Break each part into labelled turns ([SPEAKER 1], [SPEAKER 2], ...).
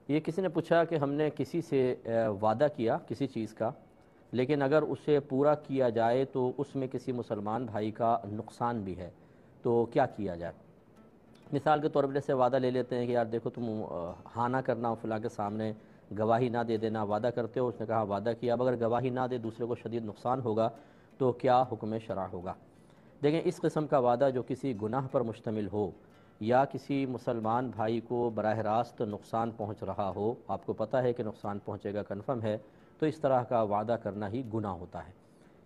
[SPEAKER 1] یہ کسی نے پوچھا کہ ہم نے کسی سے وعدہ کیا کسی چیز کا، لیکن اگر اسے پورا کیا جائے تو اس میں کسی مسلمان بھائی کا نقصان بھی ہے، تو کیا کیا جائے؟ مثال کے طور پر جیسے وعدہ لے لیتے ہیں کہ یار دیکھو تم ہاں نہ کرنا فلاں کے سامنے، گواہی نہ دے دینا، وعدہ کرتے ہو، اس نے کہا وعدہ کیا، اب اگر گواہی نہ دے دوسرے کو شدید نقصان ہوگا تو کیا حکم شرع ہوگا؟ دیکھیں، اس قسم کا وعدہ جو کسی گناہ پر مشتمل ہو یا کسی مسلمان بھائی کو براہ راست نقصان پہنچ رہا ہو، آپ کو پتہ ہے کہ نقصان پہنچے گا کنفرم ہے، تو اس طرح کا وعدہ کرنا ہی گناہ ہوتا ہے،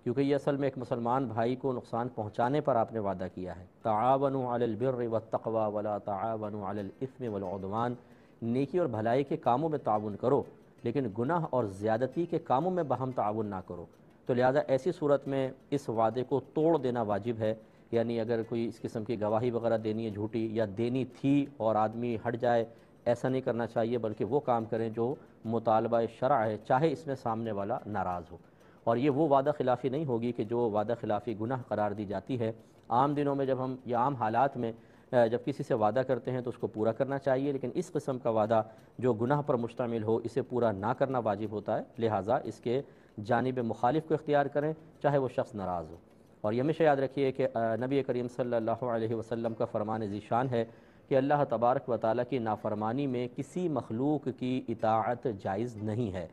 [SPEAKER 1] کیونکہ یہ اصل میں ایک مسلمان بھائی کو نقصان پہنچانے پر آپ نے وعدہ کیا ہے۔ تعاونوا علی البر والتقوی ولا تعاونوا علی الاثم والعدوان، نیکی اور بھلائی کے کاموں میں تعاون کرو لیکن گناہ اور زیادتی کے کاموں میں باہم تعاون نہ کرو۔ تو لہٰذا ایسی صورت میں اس وعدے کو توڑ دینا واجب ہے، یعنی اگر کوئی اس قسم کی گواہی وغیرہ دینی ہے جھوٹی یا دینی تھی اور آدمی ہٹ جائے، ایسا نہیں کرنا چاہیے، بلکہ وہ کام کریں جو مطالبہ شرع ہے، چاہے اس میں سامنے والا ناراض ہو۔ اور یہ وہ وعدہ خلافی نہیں ہوگی کہ جو وعدہ خلافی گناہ قرار دی جاتی ہے۔ عام دنوں میں جب ہم یا عام حالات میں جب کسی سے وعدہ کرتے ہیں تو اس کو پورا کرنا چاہیے، لیکن اس قسم کا وعدہ جو گناہ پر مشتمل ہو اسے پورا نہ کرنا واجب ہوتا ہے، لہٰذا اس کے جانب مخالف کو اختیار کریں چاہے وہ شخص ناراض ہو۔ اور یہ ہمیشہ یاد رکھیے کہ نبی کریم صلی اللہ علیہ وسلم کا فرمان ذیشان ہے کہ اللہ تبارک و تعالیٰ کی نافرمانی میں کسی مخلوق کی اطاعت جائز نہیں ہے۔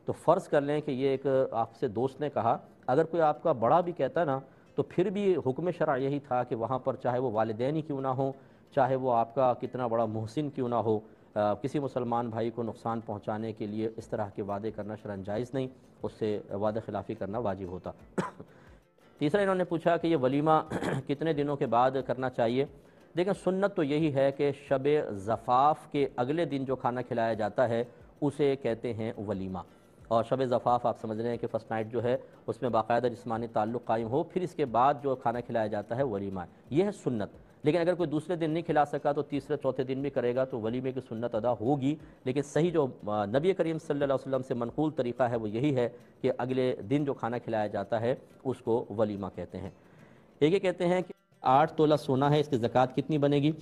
[SPEAKER 1] تو فرض کر لیں کہ یہ ایک آپ سے دوست نے کہا، اگر کوئی آپ کا بڑا بھی کہتا نا تو پھر بھی حکم شرع یہی تھا کہ وہاں پر چاہے وہ والدین ہی کیوں نہ ہوں، چاہے وہ آپ کا کتنا بڑا محسن کیوں نہ ہو، کسی مسلمان بھائی کو نقصان پہنچانے کے لیے اس طرح کے وعدے کرنا شرعاً جائز نہیں، اس سے وعدہ خلافی کرنا واجب ہوتا۔ تیسرا انہوں نے پوچھا کہ یہ ولیمہ کتنے دنوں کے بعد کرنا چاہیے؟ دیکھیں، سنت تو یہی ہے کہ شب زفاف کے اگلے دن جو کھانا کھلایا جاتا ہے اسے کہتے ہیں ولیمہ۔ اور شب زفاف آپ سمجھ رہے ہیں کہ فرسٹ نائٹ جو ہے اس میں باقاعدہ جسمانی تعلق قائم ہو، پھر اس کے بعد جو کھانا کھلایا جاتا ہے ولیمہ، یہ ہے سنت۔ لیکن اگر کوئی دوسرے دن نہیں کھلا سکا تو تیسرے چوتھے دن بھی کرے گا تو ولیمے کی سنت ادا ہوگی، لیکن صحیح جو نبی کریم صلی اللہ علیہ وسلم سے منقول طریقہ ہے وہ یہی ہے کہ اگلے دن جو کھانا کھلایا جاتا ہے اس کو ولیمہ کہتے ہیں۔ ایک یہ کہتے ہیں کہ 8 تولہ سونا ہے، اس کی زکوٰۃ کتنی بنے گی؟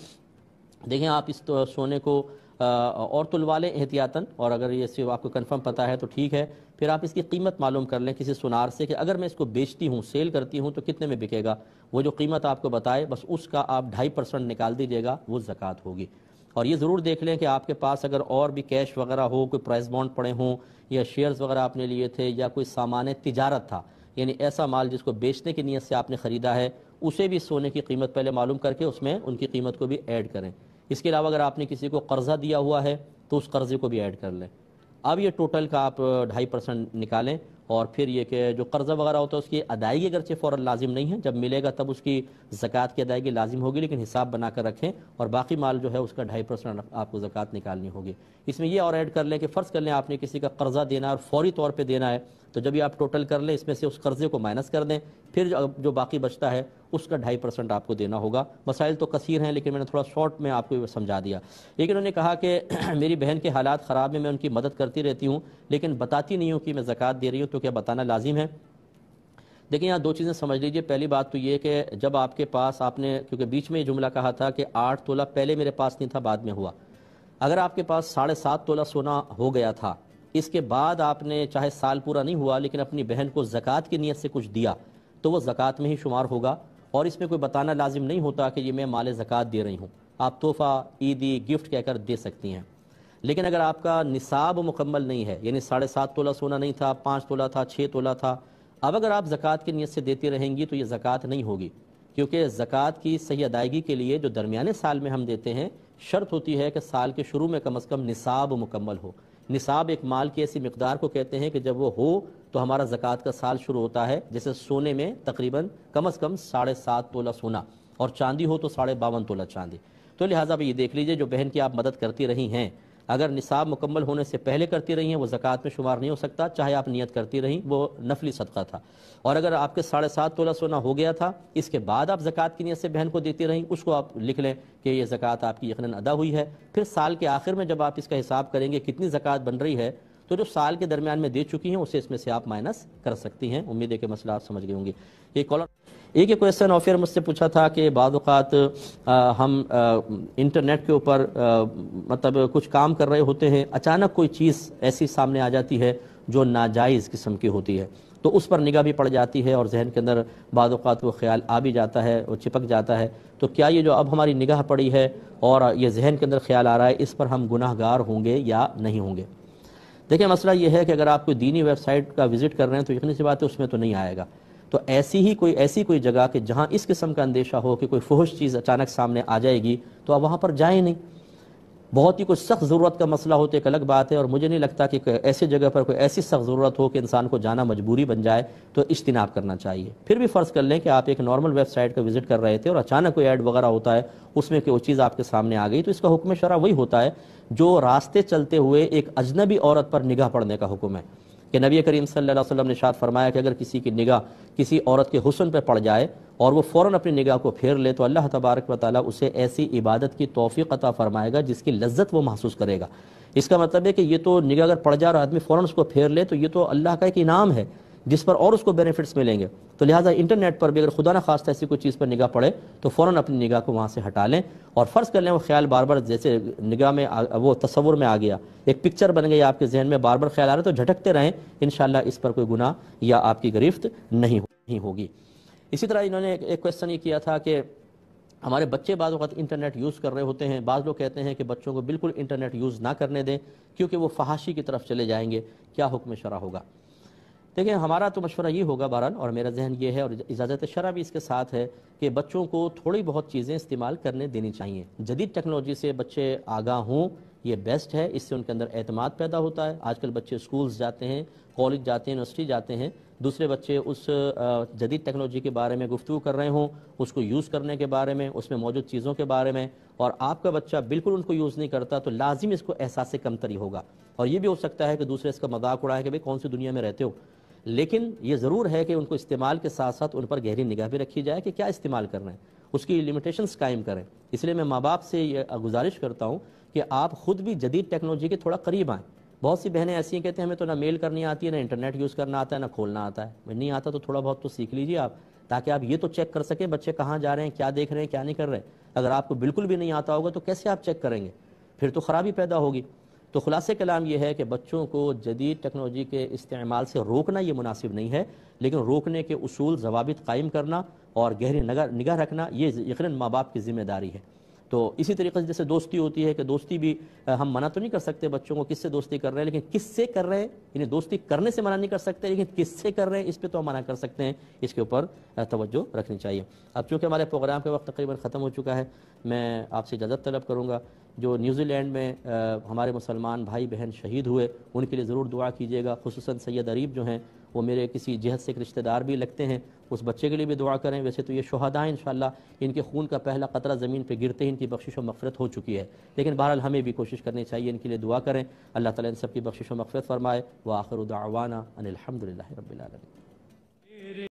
[SPEAKER 1] دیکھیں، آپ اس سونے کو اور تلوا لیں احتیاطاً، اور اگر یہ صرف آپ کو کنفرم پتہ ہے تو ٹھیک ہے، پھر آپ اس کی قیمت معلوم کر لیں کسی سنار سے کہ اگر میں اس کو بیچتی ہوں، سیل کرتی ہوں تو کتنے میں بکے گا، وہ جو قیمت آپ کو بتائے بس اس کا آپ 2.5% نکال دیجیے گا، وہ زکوٰۃ ہوگی۔ اور یہ ضرور دیکھ لیں کہ آپ کے پاس اگر اور بھی کیش وغیرہ ہو، کوئی پرائز بانڈ پڑے ہوں یا شیئرز وغیرہ آپ نے لیے تھے یا کوئی سامان تجارت تھا، یعنی ایسا مال جس کو بیچنے کی نیت سے آپ نے خریدا ہے، اسے بھی سونے کی قیمت پہلے معلوم کر کے اس میں ان کی قیمت کو بھی ایڈ کریں۔ اس کے علاوہ اگر آپ نے کسی کو قرضہ دیا ہوا ہے تو اس قرضے کو بھی ایڈ کر لیں۔ اب یہ ٹوٹل کا آپ 2.5% نکالیں، اور پھر یہ کہ جو قرضہ وغیرہ ہوتا ہے اس کی ادائیگی اگرچہ فوراً لازم نہیں ہے، جب ملے گا تب اس کی زکوٰۃ کی ادائیگی لازم ہوگی، لیکن حساب بنا کر رکھیں، اور باقی مال جو ہے اس کا 2.5% آپ کو زکوٰۃ نکالنی ہوگی۔ اس میں یہ اور ایڈ کر لیں کہ فرض کر لیں آپ نے کسی کا قرضہ دینا اور فوری طور پہ دینا ہے، تو جب یہ آپ ٹوٹل کر لیں اس میں سے اس قرضے کو مائنس کر دیں، پھر جو باقی بچتا ہے اس کا 2.5% آپ کو دینا ہوگا۔ مسائل تو کثیر ہیں لیکن میں نے تھوڑا شارٹ میں آپ کو سمجھا دیا۔ لیکن انہوں نے کہا کہ میری بہن کے حالات خراب ہیں، میں ان کی مدد کرتی رہتی ہوں لیکن بتاتی نہیں ہوں کہ میں زکوٰۃ دے رہی ہوں، تو کیا بتانا لازم ہے؟ دیکھیں، یہاں 2 چیزیں سمجھ لیجئے۔ پہلی بات تو یہ کہ جب آپ کے پاس آپ نے، کیونکہ بیچ میں یہ جملہ کہا تھا کہ 8 تولہ پہلے میرے پاس نہیں تھا بعد میں ہوا، اگر آپ کے پاس 7.5 تولہ سونا ہو گیا تھا، اس کے بعد آپ نے چاہے سال پورا نہیں ہوا لیکن اپنی بہن کو زکوٰۃ کی نیت سے کچھ دیا تو وہ زکوٰۃ میں ہی شمار ہوگا، اور اس میں کوئی بتانا لازم نہیں ہوتا کہ یہ میں مال زکوٰۃ دے رہی ہوں، آپ تحفہ، عیدی، گفٹ کہہ کر دے سکتی ہیں۔ لیکن اگر آپ کا نصاب مکمل نہیں ہے، یعنی 7.5 تولہ سونا نہیں تھا، 5 تولہ تھا، 6 تولہ تھا، اب اگر آپ زکوٰۃ کی نیت سے دیتی رہیں گی تو یہ زکوٰۃ نہیں ہوگی، کیونکہ زکوٰۃ کی صحیح ادائیگی کے لیے جو درمیانے سال میں ہم دیتے ہیں، شرط ہوتی ہے کہ سال کے شروع میں کم از کم نصاب مکمل ہو۔ نصاب ایک مال کی ایسی مقدار کو کہتے ہیں کہ جب وہ ہو تو ہمارا زکوٰۃ کا سال شروع ہوتا ہے، جیسے سونے میں تقریباً کم از کم 7.5 تولہ سونا، اور چاندی ہو تو 52.5 تولہ چاندی۔ تو لہٰذا یہ دیکھ لیجئے جو بہن کی آپ مدد کرتی رہی ہیں، اگر نصاب مکمل ہونے سے پہلے کرتی رہی ہیں وہ زکوٰۃ میں شمار نہیں ہو سکتا، چاہے آپ نیت کرتی رہیں، وہ نفلی صدقہ تھا۔ اور اگر آپ کے 7.5 تولہ سونا ہو گیا تھا، اس کے بعد آپ زکوٰۃ کی نیت سے بہن کو دیتی رہیں، اس کو آپ لکھ لیں کہ یہ زکوٰۃ آپ کی یقیناً ادا ہوئی ہے۔ پھر سال کے آخر میں جب آپ اس کا حساب کریں گے کتنی زکوٰۃ بن رہی ہے، تو جو سال کے درمیان میں دے چکی ہیں اسے اس میں سے آپ مائنس کر سکتی ہیں. امید ہے کہ مسئلہ آپ سمجھ گئے ہوں گے. ایک کویسچن آفر مجھ سے پوچھا تھا کہ بعض اوقات ہم انٹرنیٹ کے اوپر مطلب کچھ کام کر رہے ہوتے ہیں, اچانک کوئی چیز ایسی سامنے آ جاتی ہے جو ناجائز قسم کی ہوتی ہے, تو اس پر نگاہ بھی پڑ جاتی ہے اور ذہن کے اندر بعض اوقات وہ خیال آ بھی جاتا ہے, وہ چپک جاتا ہے. تو کیا یہ جو اب ہماری نگاہ پڑی ہے اور یہ ذہن کے اندر خیال آ رہا ہے, اس پر ہم گناہ گار ہوں گے یا نہیں ہوں گے؟ دیکھیں مسئلہ یہ ہے کہ اگر آپ کوئی دینی ویب سائٹ کا وزٹ کر رہے ہیں تو یقینی سی بات ہے اس میں تو نہیں آئے گا. تو ایسی کوئی جگہ کہ جہاں اس قسم کا اندیشہ ہو کہ کوئی فحش چیز اچانک سامنے آ جائے گی, تو آپ وہاں پر جائیں نہیں. بہت ہی کوئی سخت ضرورت کا مسئلہ ہو تو ایک الگ بات ہے, اور مجھے نہیں لگتا کہ ایسی جگہ پر کوئی ایسی سخت ضرورت ہو کہ انسان کو جانا مجبوری بن جائے, تو اجتناب کرنا چاہیے. پھر بھی فرض کر لیں کہ آپ ایک نارمل ویب سائٹ کا وزٹ کر رہے تھے اور اچانک کوئی ایڈ وغیرہ ہوتا ہے, اس میں کہ وہ چیز آپ کے سامنے آ گئی, تو اس کا حکم شرع وہی ہوتا ہے جو راستے چلتے ہوئے ایک اجنبی عورت پر نگاہ پڑنے کا حکم ہے. کہ نبی کریم صلی اللہ علیہ وسلم نے ارشاد فرمایا کہ اگر کسی کی نگاہ کسی عورت کے حسن پہ پڑ جائے اور وہ فوراً اپنی نگاہ کو پھیر لے, تو اللہ تبارک و تعالیٰ اسے ایسی عبادت کی توفیق عطا فرمائے گا جس کی لذت وہ محسوس کرے گا. اس کا مطلب ہے کہ یہ تو نگاہ اگر پڑ جائے اور آدمی فوراً اس کو پھیر لے, تو یہ تو اللہ کا ایک انعام ہے جس پر اور اس کو بینیفٹس ملیں گے. تو لہٰذا انٹرنیٹ پر بھی اگر خدا نہ خواستہ ایسی کوئی چیز پر نگاہ پڑے تو فوراً اپنی نگاہ کو وہاں سے ہٹا لیں, اور فرض کر لیں وہ خیال بار بار جیسے نگاہ میں وہ تصور میں آ گیا, ایک پکچر بن گئی آپ کے ذہن میں, بار بار خیال آ رہا ہے, تو جھٹکتے رہیں, انشاءاللہ اس پر کوئی گناہ یا آپ کی گرفت نہیں ہوگی. اسی طرح انہوں نے ایک کویسچن یہ کیا تھا کہ ہمارے بچے بعض وقت انٹرنیٹ یوز کر رہے ہوتے ہیں, بعض لوگ کہتے ہیں کہ بچوں کو بالکل انٹرنیٹ یوز نہ کرنے دیں کیونکہ وہ فحاشی کی طرف چلے جائیں گے, کیا حکم شرع ہوگا؟ دیکھیں ہمارا تو مشورہ یہ ہوگا بہرحال, اور میرا ذہن یہ ہے اور اجازت شرع بھی اس کے ساتھ ہے کہ بچوں کو تھوڑی بہت چیزیں استعمال کرنے دینی چاہیے. جدید ٹیکنالوجی سے بچے آگاہ ہوں, یہ بیسٹ ہے, اس سے ان کے اندر اعتماد پیدا ہوتا ہے. آج کل بچے سکولز جاتے ہیں, کالج جاتے ہیں, یونیورسٹی جاتے ہیں, دوسرے بچے اس جدید ٹیکنالوجی کے بارے میں گفتگو کر رہے ہوں, اس کو یوز کرنے کے بارے میں, اس میں موجود چیزوں کے بارے میں, اور آپ کا بچہ بالکل ان کو یوز نہیں کرتا, تو لازم اس کو احساس کمتری ہوگا. اور یہ بھی ہو سکتا ہے کہ دوسرے اس کا مذاق اڑائے کہ بھئی کون سی دنیا میں رہتے ہو. لیکن یہ ضرور ہے کہ ان کو استعمال کے ساتھ ساتھ ان پر گہری نگاہ بھی رکھی جائے کہ کیا استعمال کر رہے ہیں, اس کی لیمیٹیشنز قائم کریں. اس لیے میں ماں باپ سے یہ گزارش کرتا ہوں کہ آپ خود بھی جدید ٹیکنالوجی کے تھوڑا قریب آئیں. بہت سی بہنیں ایسی ہیں کہتے ہیں ہمیں تو نہ میل کرنی آتی ہے, نہ انٹرنیٹ یوز کرنا آتا ہے, نہ کھولنا آتا ہے. نہیں آتا تو تھوڑا بہت تو سیکھ لیجیے آپ, تاکہ آپ یہ تو چیک کر سکیں بچے کہاں جا رہے ہیں, کیا دیکھ رہے ہیں, کیا نہیں کر رہے. اگر آپ کو بالکل بھی نہیں آتا ہوگا تو کیسے آپ چیک کریں گے, پھر تو خرابی پیدا ہوگی. تو خلاصہ کلام یہ ہے کہ بچوں کو جدید ٹیکنالوجی کے استعمال سے روکنا یہ مناسب نہیں ہے, لیکن روکنے کے اصول ضوابط قائم کرنا اور گہری نگاہ رکھنا یہ یقیناً ماں باپ کی ذمہ داری ہے. تو اسی طریقے سے جیسے دوستی ہوتی ہے کہ دوستی بھی ہم منع تو نہیں کر سکتے بچوں کو کس سے دوستی کر رہے ہیں, لیکن کس سے کر رہے ہیں, یعنی دوستی کرنے سے منع نہیں کر سکتے, لیکن کس سے کر رہے ہیں اس پہ تو ہم منع کر سکتے ہیں, اس کے اوپر توجہ رکھنی چاہیے. اب چونکہ ہمارے پروگرام کا وقت تقریباً ختم ہو چکا ہے, میں آپ سے اجازت طلب کروں گا. جو نیوزی لینڈ میں ہمارے مسلمان بھائی بہن شہید ہوئے ان کے لیے ضرور دعا کیجیے گا. خصوصاً سید اریب جو ہیں وہ میرے کسی جہت سے ایک رشتہ دار بھی لگتے ہیں, اس بچے کے لیے بھی دعا کریں. ویسے تو یہ شہداء ہیں, انشاءاللہ ان کے خون کا پہلا قطرہ زمین پہ گرتے ہی ان کی بخشش و مغفرت ہو چکی ہے, لیکن بہرحال ہمیں بھی کوشش کرنی چاہیے ان کے لیے دعا کریں. اللہ تعالیٰ ان سب کی بخشش و مغفرت فرمائے. وآخر دعوانا ان الحمدللہ رب العالمین.